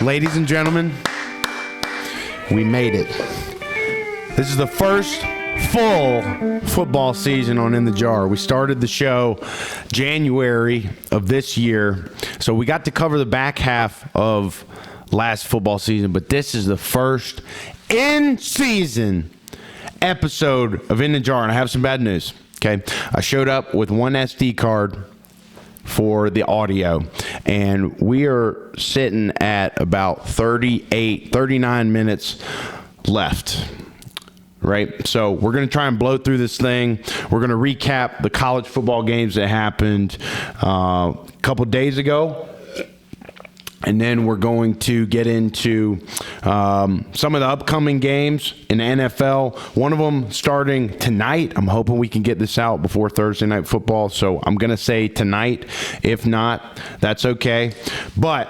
Ladies and gentlemen, we made it. This is the first full football season on In the Jar. We started the show January of this year, so we got to cover the back half of last football season, but this is the first in-season episode of In the Jar, and I have some bad news. Okay, I showed up with one SD card for the audio, and we are sitting at about 39 minutes left. Right, so we're going to try and blow through this thing. We're going to recap the college football games that happened a couple days ago. And then we're going to get into some of the upcoming games in the NFL. One of them starting tonight. I'm hoping we can get this out before Thursday Night Football. So I'm going to say tonight. If not, that's okay. But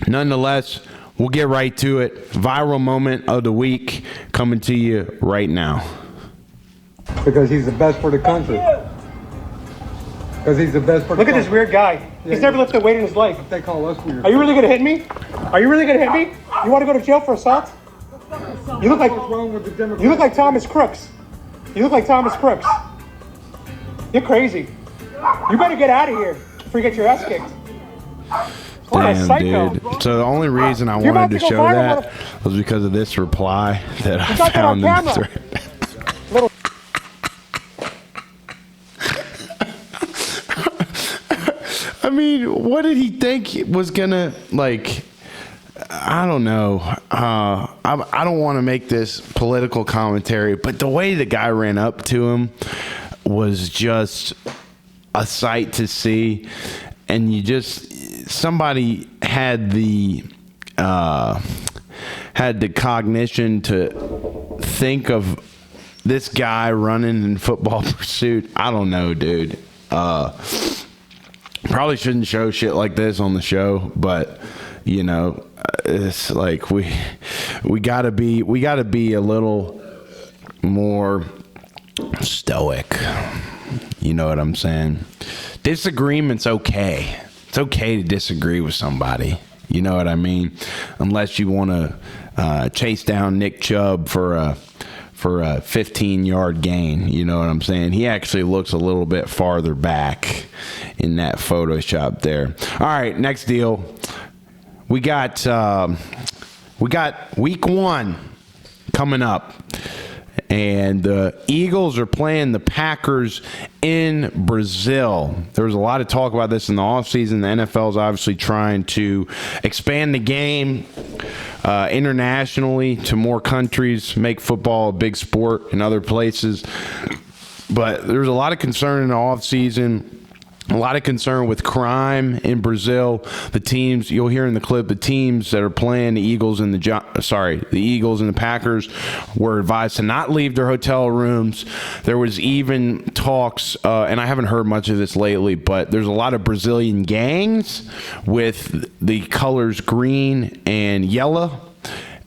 nonetheless, we'll get right to it. Viral moment of the week coming to you right now. Because he's the best for the country. Because he's the best for the country. Look at this weird guy. He's never lifted a weight in his life. They call us weird. Are you really going to hit me? Are you really going to hit me? You want to go to jail for assault? You look like What's wrong with the Democrats? you look like Thomas Crooks. You look like Thomas Crooks. You're crazy. You better get out of here before you get your ass kicked. What a Damn, psycho. dude. So the only reason I You're about wanted to to go show viral, that was because of this reply that I got that found on in the camera. thread. Little I mean, what did he think was gonna, like, I don't know. I don't want to make this political commentary, but the way the guy ran up to him was just a sight to see. And somebody had the cognition to think of this guy running in Football Pursuit. I don't know, dude. Probably shouldn't show shit like this on the show, but you know, it's like we gotta be a little more stoic. You know what I'm saying? Disagreement's okay. It's okay to disagree with somebody. You know what I mean? Unless you want to chase down Nick Chubb for a 15-yard gain. You know what I'm saying? He actually looks a little bit farther back in that Photoshop there. All right, next deal. We got week 1 coming up. And the Eagles are playing the Packers in Brazil. There was a lot of talk about this in the offseason. The NFL is obviously trying to expand the game internationally to more countries, make football a big sport in other places. But there's a lot of concern in the offseason. A lot of concern with crime in Brazil. The teams, you'll hear in the clip, the teams that are playing the Eagles and the Packers were advised to not leave their hotel rooms. There was even talks, and I haven't heard much of this lately, but there's a lot of Brazilian gangs with the colors green and yellow.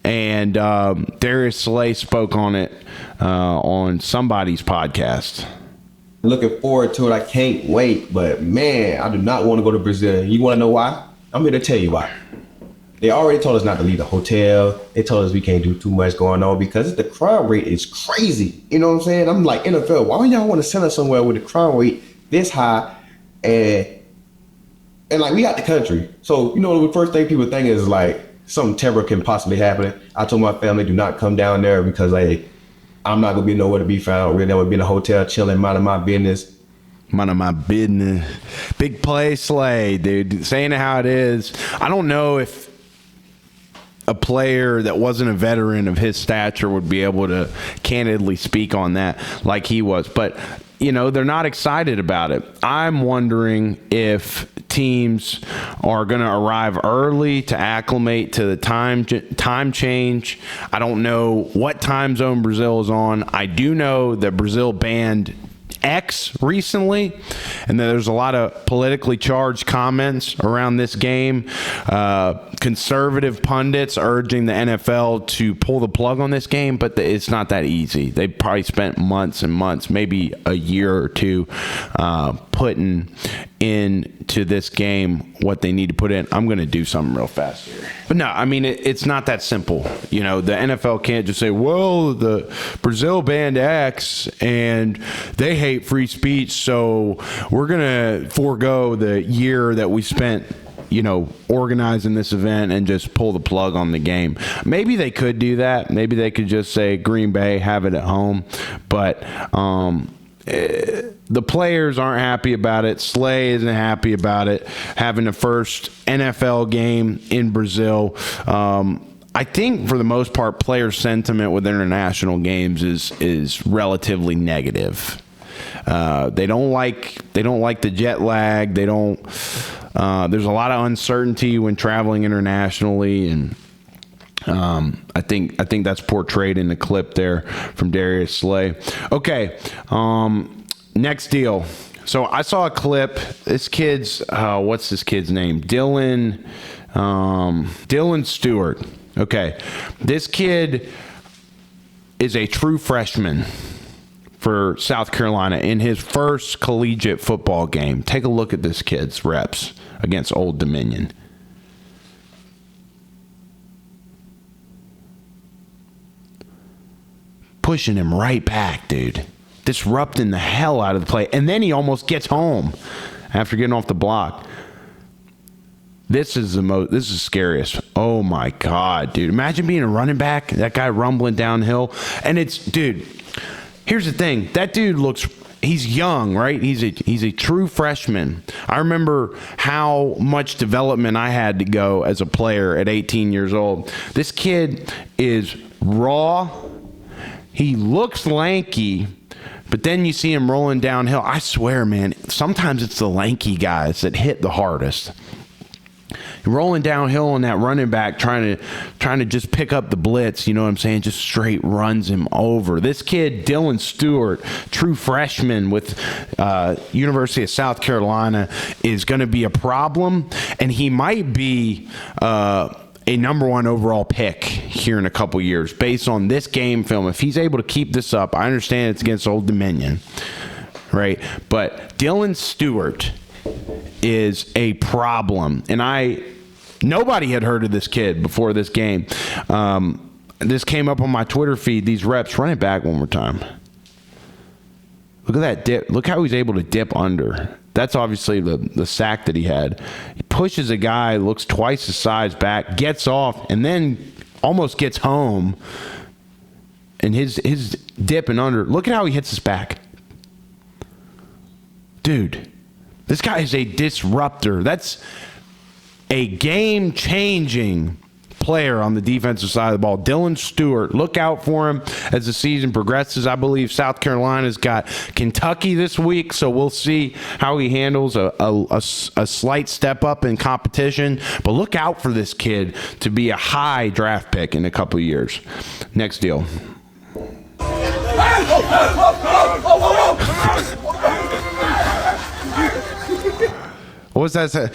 And Darius Slay spoke on it on somebody's podcast. Looking forward to it. I can't wait. But, man, I do not want to go to Brazil. You want to know why? I'm here to tell you why. They already told us not to leave the hotel. They told us we can't do too much going on because the crime rate is crazy. You know what I'm saying? I'm like, NFL, why don't y'all want to send us somewhere with the crime rate this high? And like, we got the country. So, you know, the first thing people think is, like, something terrible can possibly happen. I told my family, do not come down there because, like, I'm not going to be nowhere to be found. Really, I would be in a hotel chilling, minding my business. Minding my business. Big play Slay, dude. Saying it how it is. I don't know if a player that wasn't a veteran of his stature would be able to candidly speak on that like he was. But, you know, they're not excited about it. I'm wondering if teams are going to arrive early to acclimate to the time change. I don't know what time zone Brazil is on. I do know that Brazil banned X recently, and there's a lot of politically charged comments around this game. Conservative pundits urging the NFL to pull the plug on this game, but it's not that easy. They probably spent months and months, maybe a year or two, putting into this game what they need to put in. I'm going to do something real fast here. But no, I mean, it's not that simple. You know, the NFL can't just say, well, the Brazil banned X and they hate free speech, so we're going to forego the year that we spent, you know, organizing this event and just pull the plug on the game. Maybe they could do that. Maybe they could just say Green Bay, have it at home. But the players aren't happy about it. Slay isn't happy about it. Having the first NFL game in Brazil. I think for the most part, player sentiment with international games is relatively negative. They don't like the jet lag. They don't. There's a lot of uncertainty when traveling internationally, and I think that's portrayed in the clip there from Darius Slay. Okay, next deal. So I saw a clip. This kid's what's this kid's name? Dylan Stewart. Okay, this kid is a true freshman for South Carolina in his first collegiate football game. Take a look at this kid's reps against Old Dominion. Pushing him right back, dude. Disrupting the hell out of the play. And then he almost gets home after getting off the block. This is scariest. Oh my God, dude. Imagine being a running back, that guy rumbling downhill. And dude, here's the thing. That dude he's young, right? He's a true freshman. I remember how much development I had to go as a player at 18 years old. This kid is raw. He looks lanky, but then you see him rolling downhill. I swear, man, sometimes it's the lanky guys that hit the hardest. Rolling downhill on that running back, trying to just pick up the blitz, you know what I'm saying? Just straight runs him over. This kid, Dylan Stewart, true freshman with University of South Carolina, is going to be a problem, and he might be a number 1 overall pick here in a couple years based on this game film. If he's able to keep this up, I understand it's against Old Dominion, right? But Dylan Stewart is a problem, and nobody had heard of this kid before this game. This came up on my Twitter feed. These reps. Run it back one more time. Look at that dip. Look how he's able to dip under. That's obviously the sack that he had. He pushes a guy, looks twice his size back, gets off, and then almost gets home. And his dip and under. Look at how he hits his back. Dude, this guy is a disruptor. That's a game-changing player on the defensive side of the ball. Dylan Stewart, look out for him as the season progresses. I believe South Carolina's got Kentucky this week, so we'll see how he handles a slight step up in competition. But look out for this kid to be a high draft pick in a couple of years. Next deal. What's that say?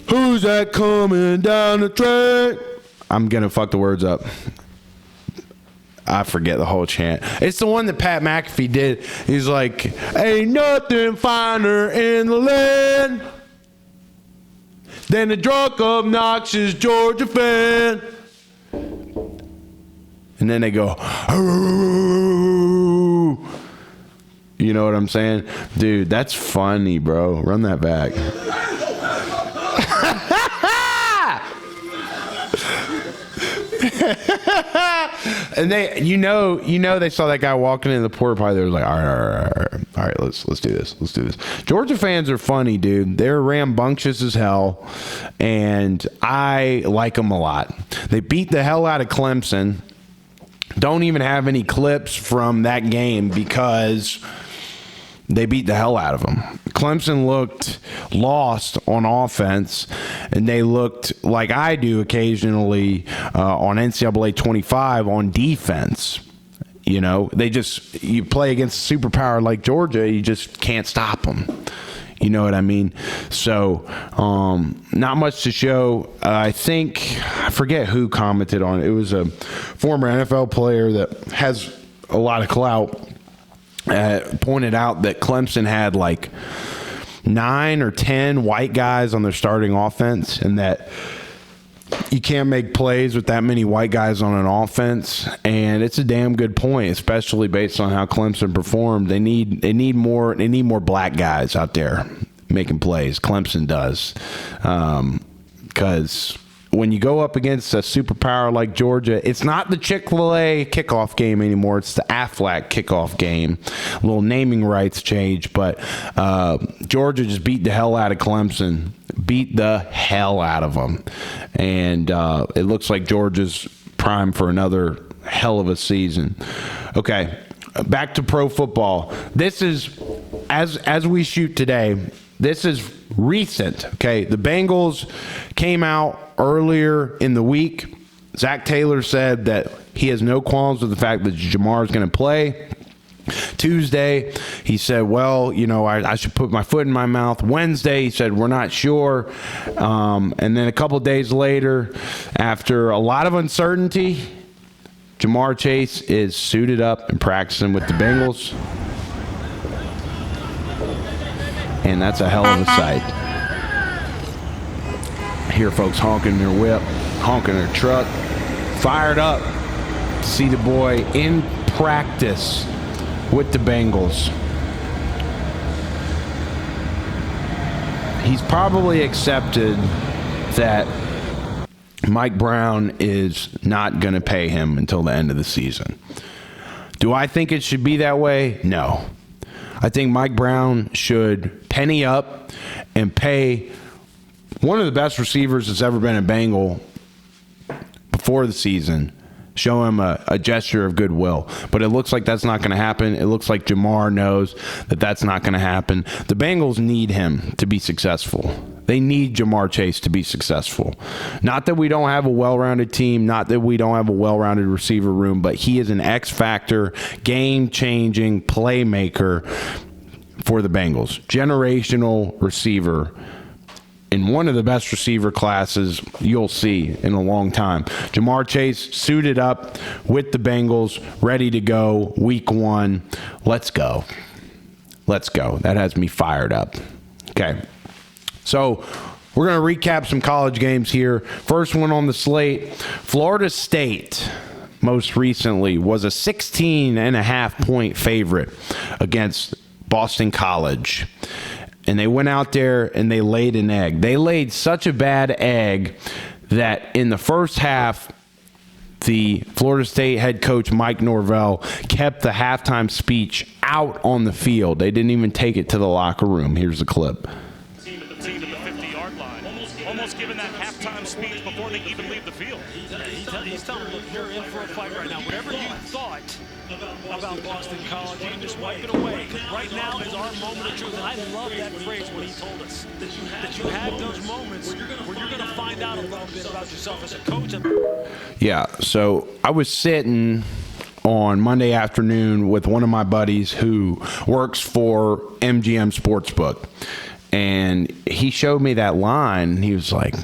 Who's that coming down the track? I'm going to fuck the words up. I forget the whole chant. It's the one that Pat McAfee did. He's like, ain't nothing finer in the land than a drunk, obnoxious Georgia fan. And then they go, oh. You know what I'm saying? Dude, that's funny, bro. Run that back. And they, they saw that guy walking in the porta potty. They were like, all right, let's do this. Georgia fans are funny, dude. They're rambunctious as hell, and I like them a lot. They beat the hell out of Clemson. Don't even have any clips from that game because they beat the hell out of them. Clemson looked lost on offense, and they looked like I do occasionally on NCAA 25 on defense. You know, you play against a superpower like Georgia, you just can't stop them. You know what I mean? So, not much to show. I forget who commented on it. It was a former NFL player that has a lot of clout. Pointed out that Clemson had like 9 or 10 white guys on their starting offense, and that you can't make plays with that many white guys on an offense. And it's a damn good point, especially based on how Clemson performed. They need more black guys out there making plays. Clemson does, because when you go up against a superpower like Georgia, it's not the Chick-fil-A kickoff game anymore. It's the Aflac kickoff game. A little naming rights change, but Georgia just beat the hell out of Clemson. Beat the hell out of them. And it looks like Georgia's primed for another hell of a season. Okay, back to pro football. This is, as we shoot today, this is recent. Okay, the Bengals came out earlier in the week. Zach Taylor said that he has no qualms with the fact that Jamar is going to play. Tuesday, he said, well, I should put my foot in my mouth. Wednesday, he said, we're not sure. And then a couple days later, after a lot of uncertainty, Jamar Chase is suited up and practicing with the Bengals. And that's a hell of a sight. I hear folks honking their whip, honking their truck, fired up to see the boy in practice with the Bengals. He's probably accepted that Mike Brown is not going to pay him until the end of the season. Do I think it should be that way? No. I think Mike Brown should penny up and pay one of the best receivers that's ever been a Bengal before the season. Show him a gesture of goodwill. But it looks like that's not going to happen. It looks like Jamar knows that that's not going to happen. The Bengals need him to be successful. They need Jamar Chase to be successful. Not that we don't have a well-rounded team, not that we don't have a well-rounded receiver room, but he is an X-factor, game-changing playmaker for the Bengals. Generational receiver. In one of the best receiver classes you'll see in a long time. Jamar Chase suited up with the Bengals, ready to go week 1. Let's go. Let's go. That has me fired up. Okay. So we're going to recap some college games here. First one on the slate, Florida State most recently was a 16.5-point favorite against Boston College. And they went out there and they laid an egg. They laid such a bad egg that in the first half, the Florida State head coach Mike Norvell kept the halftime speech out on the field. They didn't even take it to the locker room. Here's the clip. Team at the 50-yard line. Almost giving that halftime speech before they even leave the field. He's telling them, look, you're in for a fight right now. Whatever you thought about Boston College, you can just wipe it away. Right now is our moment of truth. And I love that phrase when he told us that you had those moments where you're going to find out a little bit about yourself as a coach. Yeah, so I was sitting on Monday afternoon with one of my buddies who works for MGM Sportsbook. And he showed me that line, and he was like,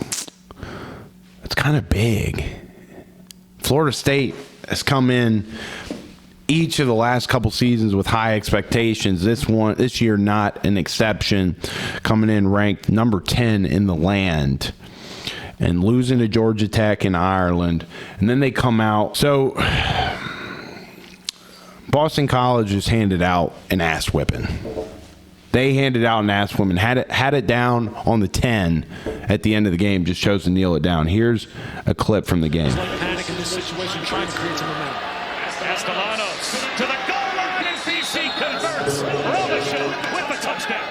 it's kind of big. Florida State has come in each of the last couple seasons with high expectations. This year, not an exception, coming in ranked number 10 in the land and losing to Georgia Tech in Ireland. And then they come out. So Boston College just handed out an ass whipping. They handed out an ass whipping, had it down on the 10 at the end of the game, just chose to kneel it down. Here's a clip from the game. Panic in this situation, trying to create some momentum. Castellanos to the goal line. NBC converts. Robinson with the touchdown.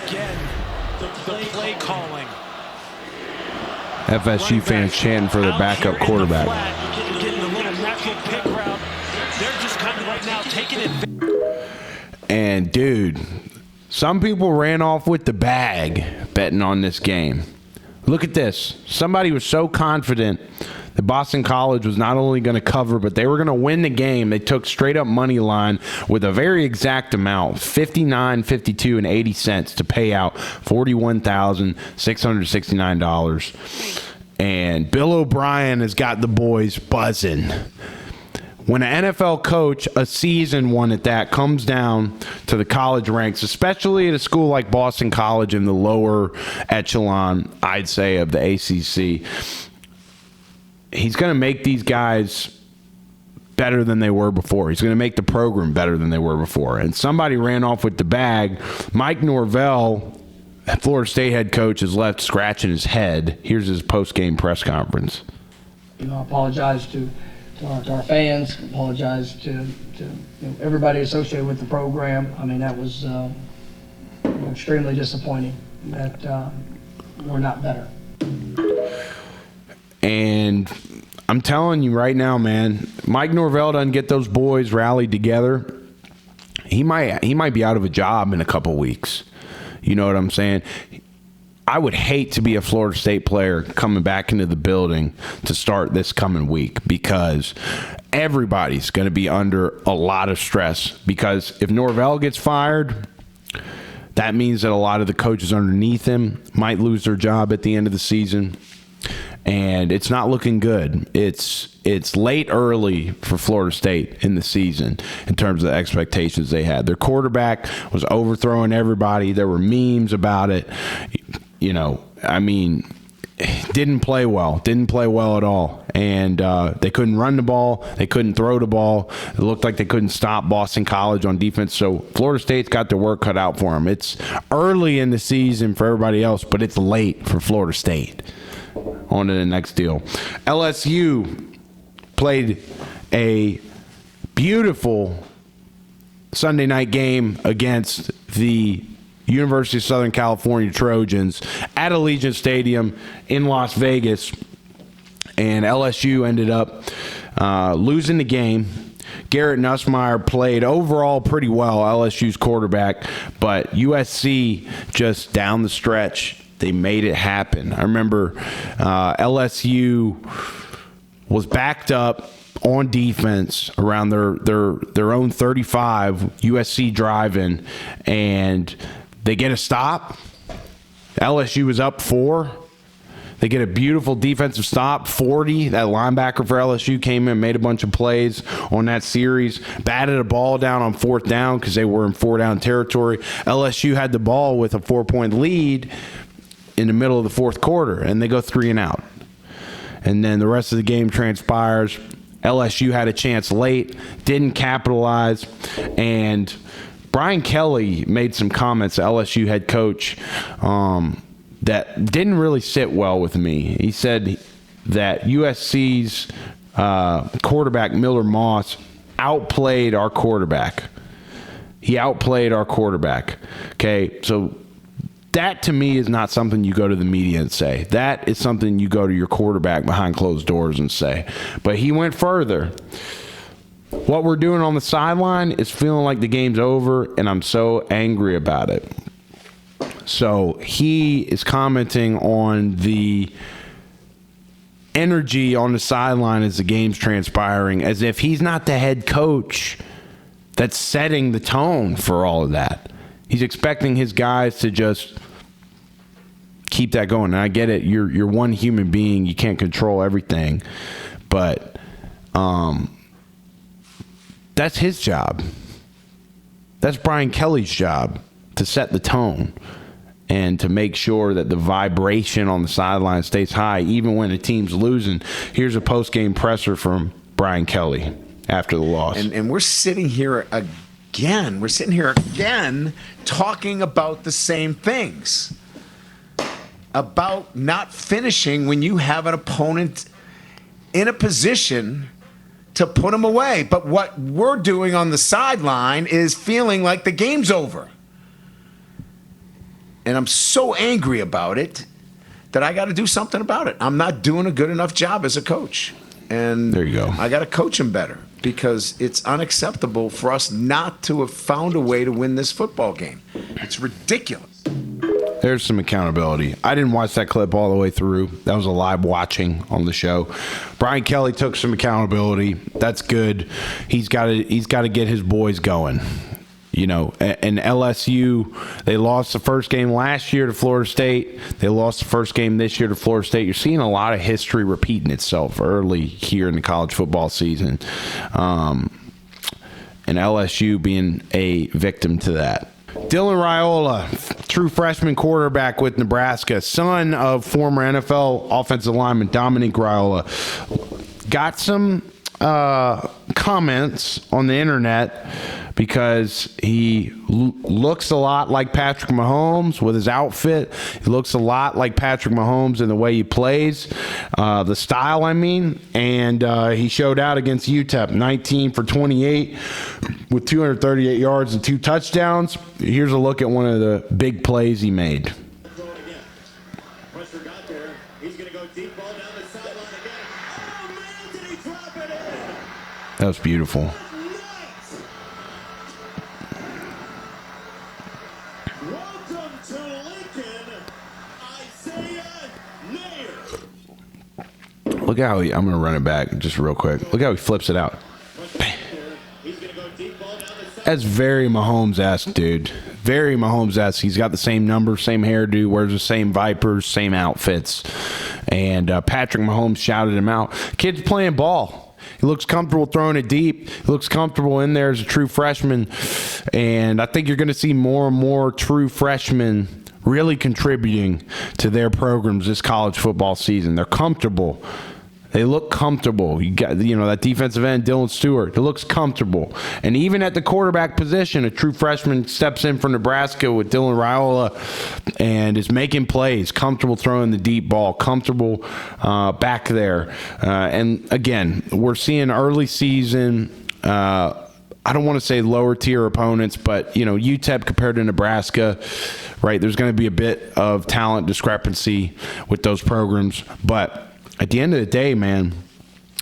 Again, the play calling. FSU fans chanting for their backup quarterback. Getting a little natural pick route. They're just kind of right now taking it. And, dude, some people ran off with the bag betting on this game. Look at this. Somebody was so confident that Boston College was not only going to cover, but they were going to win the game. They took straight up money line with a very exact amount, 59, 52, and 80 cents to pay out $41,669. And Bill O'Brien has got the boys buzzing when an NFL coach, a seasoned one at that, comes down to the college ranks, especially at a school like Boston College in the lower echelon, I'd say, of the ACC, he's going to make these guys better than they were before. He's going to make the program better than they were before. And somebody ran off with the bag. Mike Norvell, Florida State head coach, is left scratching his head. Here's his post-game press conference. I apologize to our fans, apologize to everybody associated with the program. I mean, that was extremely disappointing that we're not better. And I'm telling you right now, man, Mike Norvell doesn't get those boys rallied together, he might be out of a job in a couple weeks. You know what I'm saying? I would hate to be a Florida State player coming back into the building to start this coming week, because everybody's going to be under a lot of stress. Because if Norvell gets fired, that means that a lot of the coaches underneath him might lose their job at the end of the season. And it's not looking good. It's late early for Florida State in the season in terms of the expectations they had. Their quarterback was overthrowing everybody. There were memes about it. You know, I mean, didn't play well at all. And they couldn't run the ball. They couldn't throw the ball. It looked like they couldn't stop Boston College on defense. So Florida State's got their work cut out for them. It's early in the season for everybody else, but it's late for Florida State. On to the next deal. LSU played a beautiful Sunday night game against the University of Southern California Trojans at Allegiant Stadium in Las Vegas, and LSU ended up losing the game. Garrett Nussmeier played overall pretty well, LSU's quarterback, but USC just down the stretch, they made it happen. I remember LSU was backed up on defense around their own 35, USC driving, and they get a stop. LSU was up 4. They get a beautiful defensive stop, 40. That linebacker for LSU came in, made a bunch of plays on that series, batted a ball down on 4th down because they were in 4-down territory. LSU had the ball with a 4-point lead in the middle of the 4th quarter, and they go 3 and out. And then the rest of the game transpires. LSU had a chance late, didn't capitalize, and Brian Kelly made some comments, LSU head coach, that didn't really sit well with me. He said that USC's quarterback, Miller Moss, outplayed our quarterback. He outplayed our quarterback. Okay, so that to me is not something you go to the media and say. That is something you go to your quarterback behind closed doors and say. But he went further. What we're doing on the sideline is feeling like the game's over, and I'm so angry about it. So he is commenting on the energy on the sideline as the game's transpiring, as if he's not the head coach that's setting the tone for all of that. He's expecting his guys to just keep that going. And I get it. You're one human being. You can't control everything. But that's his job. That's Brian Kelly's job, to set the tone and to make sure that the vibration on the sideline stays high, even when the team's losing. Here's a post-game presser from Brian Kelly after the loss. And we're sitting here again. We're sitting here again talking about the same things. About not finishing when you have an opponent in a position to put them away. But what we're doing on the sideline is feeling like the game's over. And I'm so angry about it that I got to do something about it. I'm not doing a good enough job as a coach. And there you go. I got to coach him better, because it's unacceptable for us not to have found a way to win this football game. It's ridiculous. There's some accountability. I didn't watch that clip all the way through. That was a live watching on the show. Brian Kelly took some accountability. That's good. He's got to get his boys going. And LSU, they lost the first game last year to Florida State. They lost the first game this year to Florida State. You're seeing a lot of history repeating itself early here in the college football season. And LSU being a victim to that. Dylan Raiola, true freshman quarterback with Nebraska, son of former NFL offensive lineman Dominique Raiola, got some comments on the internet because he looks a lot like Patrick Mahomes with his outfit. He looks a lot like Patrick Mahomes in the way he plays, the style, and he showed out against UTEP, 19 for 28 with 238 yards and 2 touchdowns. Here's a look at one of the big plays he made. That was beautiful. Welcome to Lincoln, Isaiah Nair. Look at how I'm going to run it back just real quick. Look how he flips it out. That's very Mahomes-esque, dude. Very Mahomes-esque. He's got the same number, same hairdo, wears the same Vipers, same outfits. And Patrick Mahomes shouted him out. Kid's playing ball. He looks comfortable throwing it deep. He looks comfortable in there as a true freshman. And I think you're going to see more and more true freshmen really contributing to their programs this college football season. They're comfortable. They look comfortable. You got, that defensive end, Dylan Stewart. It looks comfortable. And even at the quarterback position, a true freshman steps in for Nebraska with Dylan Raiola and is making plays, comfortable throwing the deep ball, comfortable back there. And again, we're seeing early season. I don't want to say lower tier opponents, but UTEP compared to Nebraska, right? There's going to be a bit of talent discrepancy with those programs, but at the end of the day, man,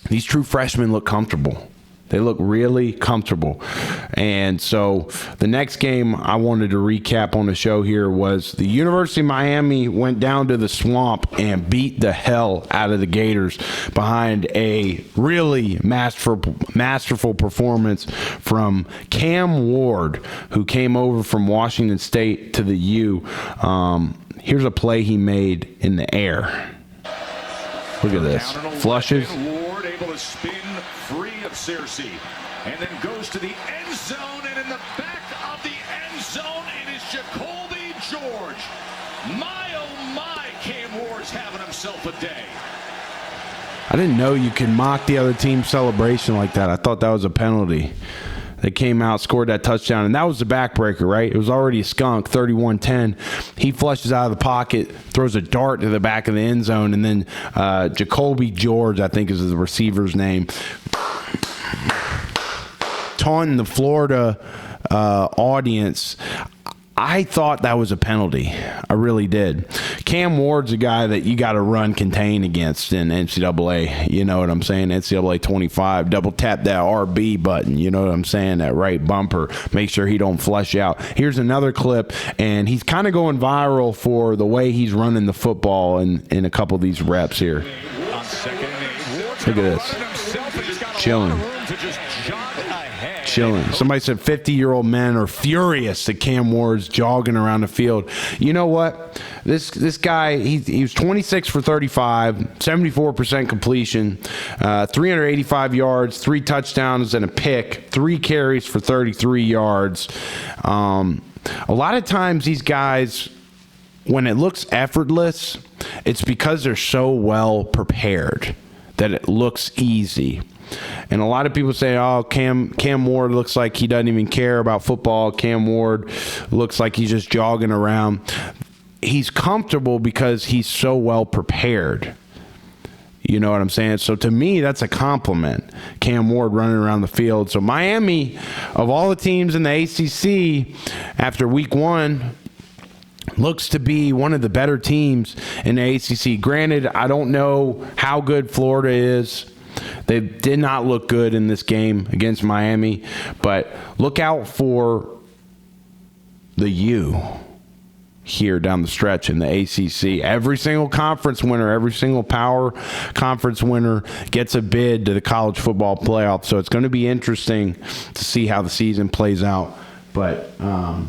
these true freshmen look comfortable. They look really comfortable. And so the next game I wanted to recap on the show here was the University of Miami went down to the Swamp and beat the hell out of the Gators behind a really masterful performance from Cam Ward, who came over from Washington State to the U. Here's a play he made in the air. Look at this. Flushes. Ward able to spin free of Searcy and then goes to the end zone, and in the back of the end zone it is Jacoby George. My oh my, Cam Ward's having himself a day. I didn't know you could mock the other team's celebration like that. I thought that was a penalty. They came out, scored that touchdown, and that was the backbreaker, right? It was already a skunk, 31-10. He flushes out of the pocket, throws a dart to the back of the end zone, and then Jacoby George, I think is the receiver's name, taunting the Florida audience. I thought that was a penalty. I really did. Cam Ward's a guy that you got to run contain against in NCAA. You know what I'm saying? NCAA 25. Double tap that RB button. You know what I'm saying? That right bumper. Make sure he don't flush out. Here's another clip, and he's kind of going viral for the way he's running the football in a couple of these reps here. Look at this. Chilling. Somebody said 50-year-old men are furious that Cam Ward's jogging around the field. You know what? This guy, he was 26 for 35, 74% completion, 385 yards, 3 touchdowns and a pick, 3 carries for 33 yards. A lot of times these guys, when it looks effortless, it's because they're so well prepared that it looks easy. And a lot of people say, oh, Cam Ward looks like he doesn't even care about football. Cam Ward looks like he's just jogging around. He's comfortable because he's so well prepared. You know what I'm saying? So to me, that's a compliment. Cam Ward running around the field. So Miami, of all the teams in the ACC, after week 1, looks to be one of the better teams in the ACC. Granted, I don't know how good Florida is. They did not look good in this game against Miami, but look out for the U here down the stretch in the ACC. Every single conference winner, every single power conference winner gets a bid to the college football playoff, so it's going to be interesting to see how the season plays out But I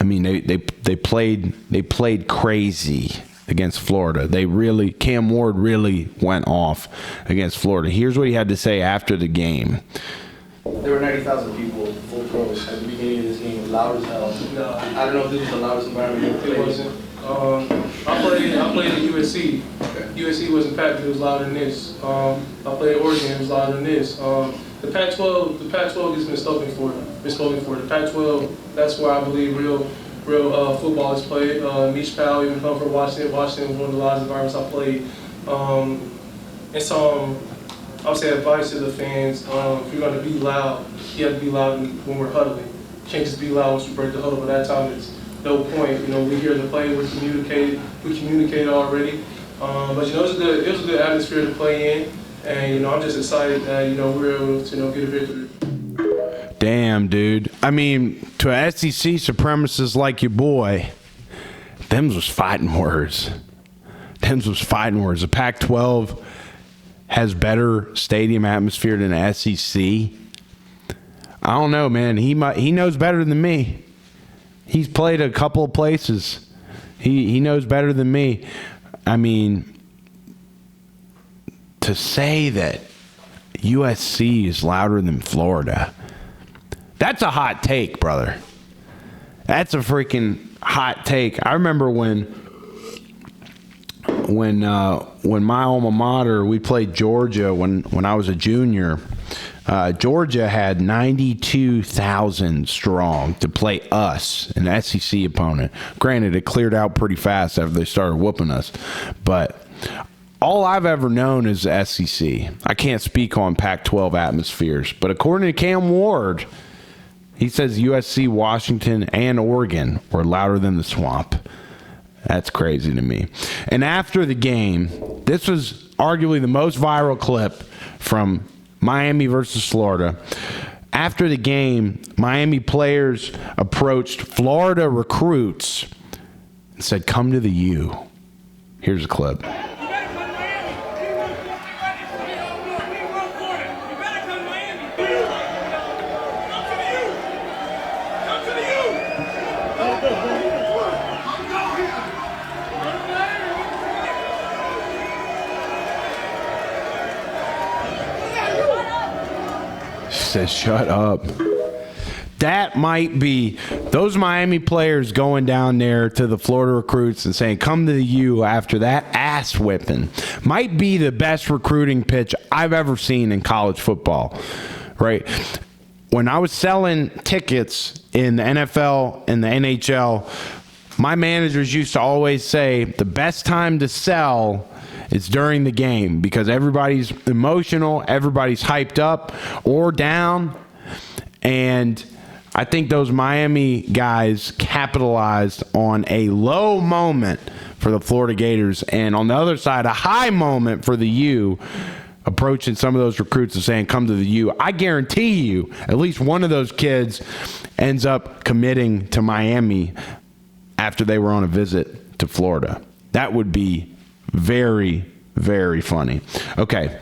mean, they played crazy against Florida. Cam Ward really went off against Florida. Here's what he had to say after the game. There were 90,000 people, full throws, at the beginning of this game. It was loud as hell. I don't know if this was the loudest environment you played. It wasn't. I played at USC. USC wasn't packed, but it was louder than this. I played at Oregon, it was louder than this. The Pac-12 gets mistaken for. The Pac-12, that's where I believe real football is played. Meach Powell even come from Washington. Washington was one of the loudest environments I played. And so I would say advice to the fans, if you're going to be loud, you have to be loud when we're huddling. You can't just be loud once you break the huddle, but that time it's no point. We hear the play, we communicated already. But it was a good atmosphere to play in, and I'm just excited that we were able to get a victory. Damn, dude. I mean, to a SEC supremacist like your boy, them's was fighting words. The Pac-12 has better stadium atmosphere than the SEC. I don't know, man. He knows better than me. He's played a couple of places. He knows better than me. I mean, to say that USC is louder than Florida, that's a hot take, brother. That's a freaking hot take. I remember when my alma mater, we played Georgia when I was a junior. Georgia had 92,000 strong to play us, an SEC opponent. Granted, it cleared out pretty fast after they started whooping us. But all I've ever known is the SEC. I can't speak on Pac-12 atmospheres. But according to Cam Ward, he says USC, Washington, and Oregon were louder than the Swamp. That's crazy to me. And after the game, this was arguably the most viral clip from Miami versus Florida. After the game, Miami players approached Florida recruits and said, "Come to the U." Here's a clip. Says, "Shut up." That might be those Miami players going down there to the Florida recruits and saying, "Come to the U" after that ass whipping. Might be the best recruiting pitch I've ever seen in college football, right? When I was selling tickets in the NFL and the NHL, my managers used to always say the best time to sell is during the game because everybody's emotional, everybody's hyped up or down. And I think those Miami guys capitalized on a low moment for the Florida Gators. And on the other side, a high moment for the U, approaching some of those recruits and saying, "Come to the U." I guarantee you at least one of those kids ends up committing to Miami after they were on a visit to Florida. That would be very, very funny. Okay.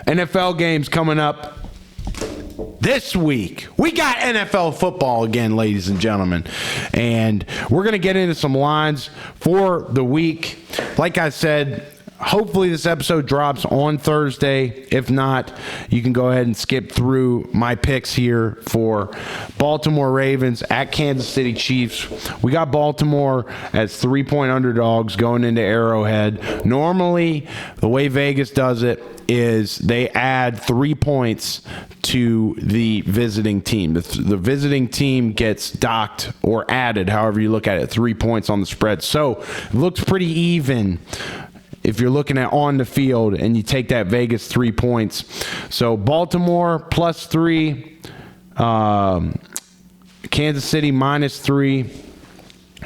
NFL games coming up this week. We got NFL football again, ladies and gentlemen. And we're going to get into some lines for the week. Like I said, hopefully this episode drops on Thursday. If not, you can go ahead and skip through my picks here for Baltimore Ravens at Kansas City Chiefs. We got Baltimore as 3-point underdogs going into Arrowhead. Normally, the way Vegas does it is they add 3 points to the visiting team. The visiting team gets docked or added, however you look at it, 3 points on the spread. So it looks pretty even if you're looking at on the field and you take that Vegas 3 points. So Baltimore +3, Kansas City -3.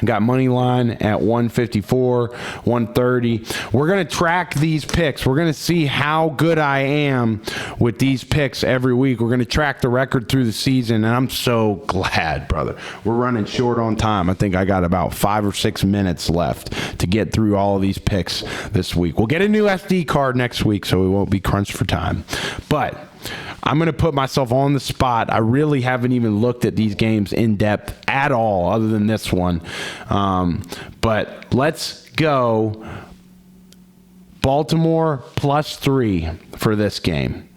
Got money line at 154, 130. We're going to track these picks. We're going to see how good I am with these picks every week. We're going to track the record through the season, and I'm so glad, brother. We're running short on time. I think I got about 5 or 6 minutes left to get through all of these picks this week. We'll get a new SD card next week, so we won't be crunched for time. But I'm going to put myself on the spot. I really haven't even looked at these games in depth at all other than this one. But let's go Baltimore +3 for this game.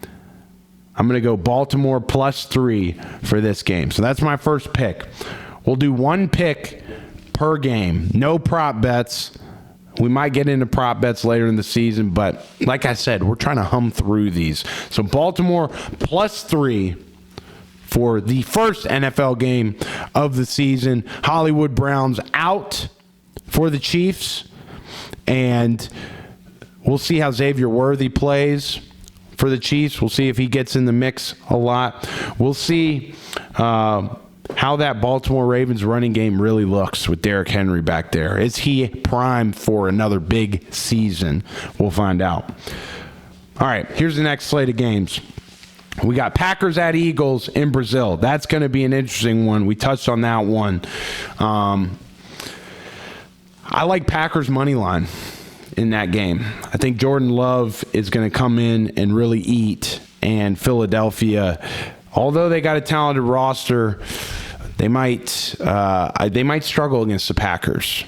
I'm going to go Baltimore +3 for this game. So that's my first pick. We'll do one pick per game. No prop bets. We might get into prop bets later in the season, but like I said, we're trying to hum through these. So Baltimore +3 for the first NFL game of the season. Hollywood Browns out for the Chiefs, and we'll see how Xavier Worthy plays for the Chiefs. We'll see if he gets in the mix a lot. We'll see how that Baltimore Ravens running game really looks with Derrick Henry back there. Is he primed for another big season? We'll find out. All right, here's the next slate of games. We got Packers at Eagles in Brazil. That's going to be an interesting one. We touched on that one. I like Packers money line in that game. I think Jordan Love is going to come in and really eat, and Philadelphia, although they got a talented roster, they might struggle against the Packers.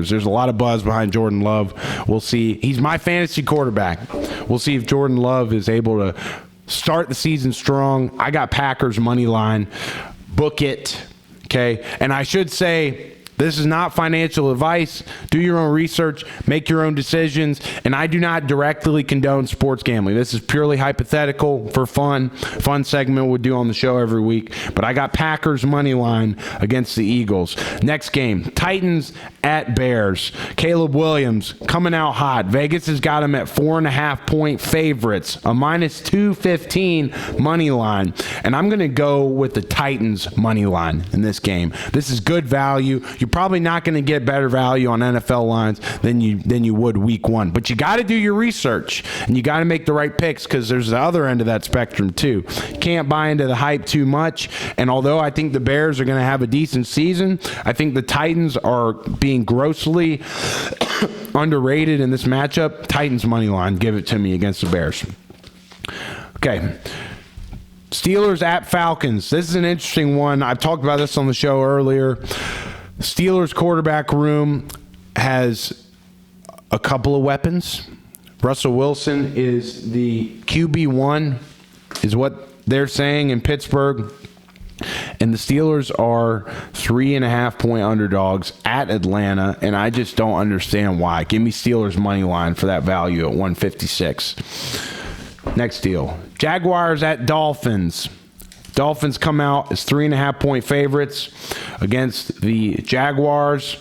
There's a lot of buzz behind Jordan Love. We'll see. He's my fantasy quarterback. We'll see if Jordan Love is able to start the season strong. I got Packers money line. Book it. Okay. And I should say, this is not financial advice. Do your own research. Make your own decisions. And I do not directly condone sports gambling. This is purely hypothetical for fun. Fun segment we'll do on the show every week. But I got Packers money line against the Eagles. Next game, Titans at Bears. Caleb Williams coming out hot. Vegas has got him at 4.5-point favorites. A -215 money line. And I'm going to go with the Titans money line in this game. This is good value. You're probably not going to get better value on NFL lines than you would week one. But you got to do your research, and you got to make the right picks, because there's the other end of that spectrum too. You can't buy into the hype too much. And although I think the Bears are going to have a decent season, I think the Titans are being grossly underrated in this matchup. Titans money line, give it to me against the Bears. Okay. Steelers at Falcons. This is an interesting one. I've talked about this on the show earlier. Steelers quarterback room has a couple of weapons. Russell Wilson is the QB1, is what they're saying in Pittsburgh. And the Steelers are 3.5-point underdogs at Atlanta, and I just don't understand why. Give me Steelers money line for that value at 156. Next deal. Jaguars at Dolphins. Dolphins come out as 3.5-point favorites against the Jaguars.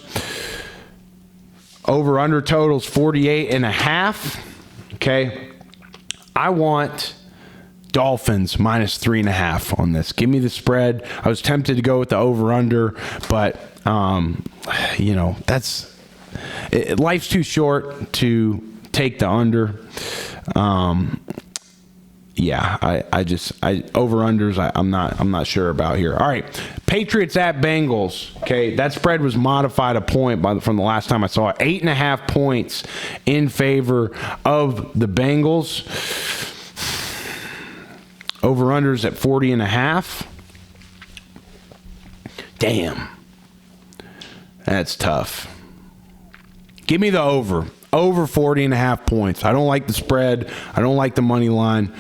Over-under totals 48.5. Okay. I want Dolphins -3.5 on this. Give me the spread. I was tempted to go with the over-under, but, life's too short to take the under. Over-unders, I'm not sure about here. All right, Patriots at Bengals. Okay, that spread was modified a point from the last time I saw it. 8.5 points in favor of the Bengals. Over-unders at 40.5. Damn, that's tough. Give me the over. Over 40.5 points. I don't like the spread. I don't like the money line.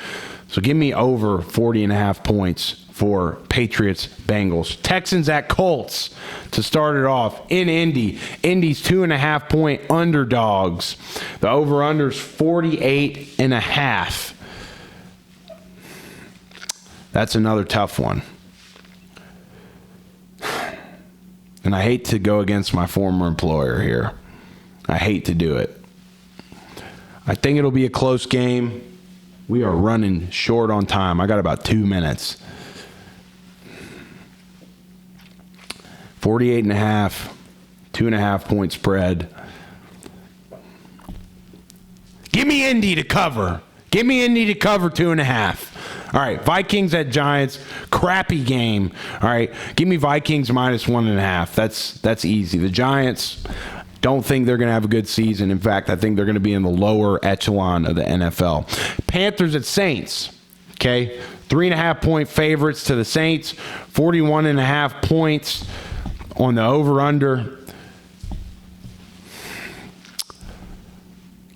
So give me over 40.5 points for Patriots Bengals. Texans at Colts to start it off in Indy. Indy's 2.5-point underdogs. The over-under's 48.5. That's another tough one. And I hate to go against my former employer here. I hate to do it. I think it'll be a close game. We are running short on time. I got about 2 minutes. 48.5, 2.5-point spread. Give me Indy to cover. Give me Indy to cover 2.5. All right, Vikings at Giants, crappy game. All right, give me Vikings -1.5. That's easy. The Giants don't think they're going to have a good season. In fact, I think they're going to be in the lower echelon of the NFL. Panthers at Saints. Okay, 3.5-point favorites to the Saints, 41.5 points on the over-under.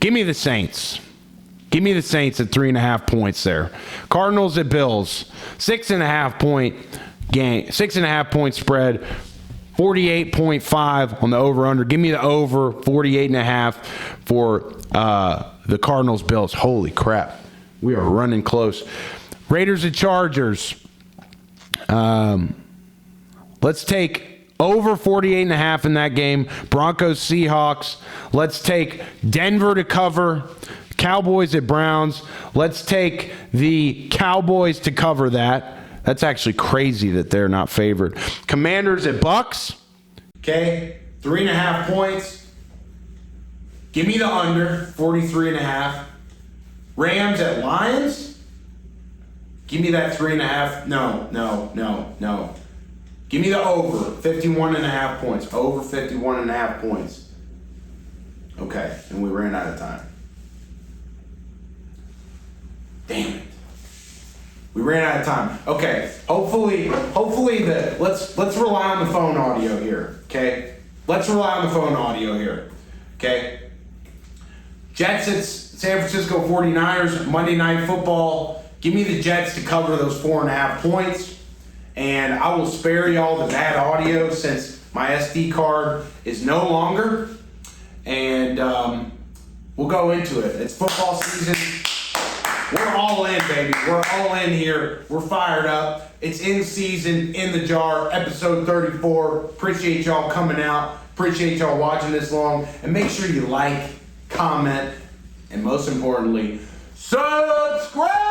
Give me the Saints. Give me the Saints at 3.5 points there. Cardinals at Bills, 6.5-point game, 6.5-point spread, 48.5 on the over-under. Give me the over, 48.5 for the Cardinals Bills. Holy crap. We are running close. Raiders at Chargers. Let's take over 48.5 in that game. Broncos Seahawks. Let's take Denver to cover. Cowboys at Browns. Let's take the Cowboys to cover that. That's actually crazy that they're not favored. Commanders at Bucks. Okay, 3.5 points. Give me the under, 43.5. Rams at Lions. Give me that 3.5. No. Give me the over, 51.5 points. Over 51.5 points. Okay, and we ran out of time. Damn it. We ran out of time. Okay, hopefully let's rely on the phone audio here, okay? Let's rely on the phone audio here, okay? Jets at San Francisco 49ers, Monday Night Football. Give me the Jets to cover those 4.5 points. And I will spare y'all the bad audio since my SD card is no longer. And we'll go into it. It's football season. We're all in, baby. We're all in here. We're fired up. It's in season, in the jar, episode 34. Appreciate y'all coming out. Appreciate y'all watching this long. And make sure you like, comment, and most importantly, subscribe!